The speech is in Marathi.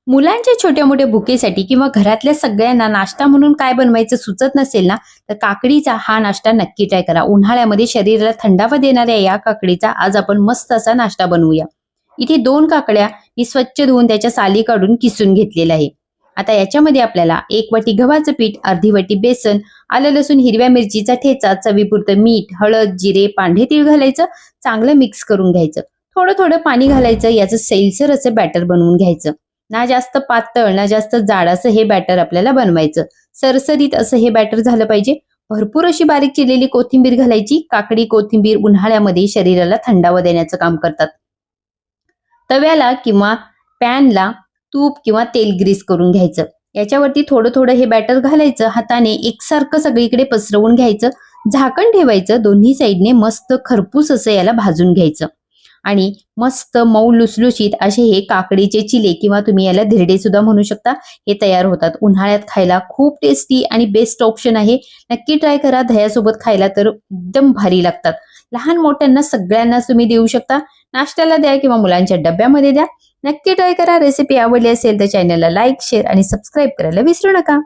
मुलांच्या छोट्या-मोठ्या भुकेसाठी किंवा घरातल्या सगळ्यांना नाश्ता म्हणून काय बनवायचं सुचत नसेल ना, तर काकडीचा हा नाश्ता नक्की ट्राय करा. उन्हाळ्यामध्ये शरीराला थंडावा देणाऱ्या या काकडीचा आज आपण मस्त असा नाश्ता बनवूया. इथे 2 काकड्या मी स्वच्छ धुवून त्याच्या साली काढून किसून घेतलेल्या आहे. आता याच्यामध्ये आपल्याला 1 वाटी गव्हाचं पीठ, अर्धी वाटी बेसन, आलं लसूण हिरव्या मिरचीचा ठेचा, चवीपुरतं मीठ, हळद, जिरे, पांढरे तीळ घालायचं, चांगलं मिक्स करून घ्यायचं. थोडं-थोडं पाणी घालायचं, याचं सैलसर असं बॅटर बनवून घ्यायचं. ना जास्त पातळ ना जास्त जाड असं हे बॅटर आपल्याला बनवायचं. सरसरीत असं हे बॅटर झालं पाहिजे. भरपूर अशी बारीक चिरलेली कोथिंबीर घालायची. काकडी, कोथिंबीर उन्हाळ्यामध्ये शरीराला थंडावा देण्याचं काम करतात. तव्याला किंवा पॅनला तूप किंवा तेल ग्रीस करून घ्यायचं. याच्यावरती थोडं थोडं हे बॅटर घालायचं. हाताने एकसारखं सगळीकडे पसरवून घ्यायचं. झाकण ठेवायचं. दोन्ही साईडने मस्त खरपूस असं याला भाजून घ्यायचं. आणि मस्त मऊ लुसलुशीत असे हे काकडीचे चिले किंवा तुम्ही याला धिरडे सुद्धा म्हणू शकता, हे तयार होतात. उन्हाळ्यात खायला खूप टेस्टी आणि बेस्ट ऑप्शन आहे. नक्की ट्राय करा. दह्यासोबत खायला तर एकदम भारी लागतात. लहान मोठ्यांना सगळ्यांनाच तुम्ही देऊ शकता. नाश्त्याला द्या किंवा मुलांच्या डब्यामध्ये द्या. नक्की ट्राय करा. रेसिपी आवडली असेल तर चॅनलला लाईक, शेअर आणि सबस्क्राईब करायला विसरू नका.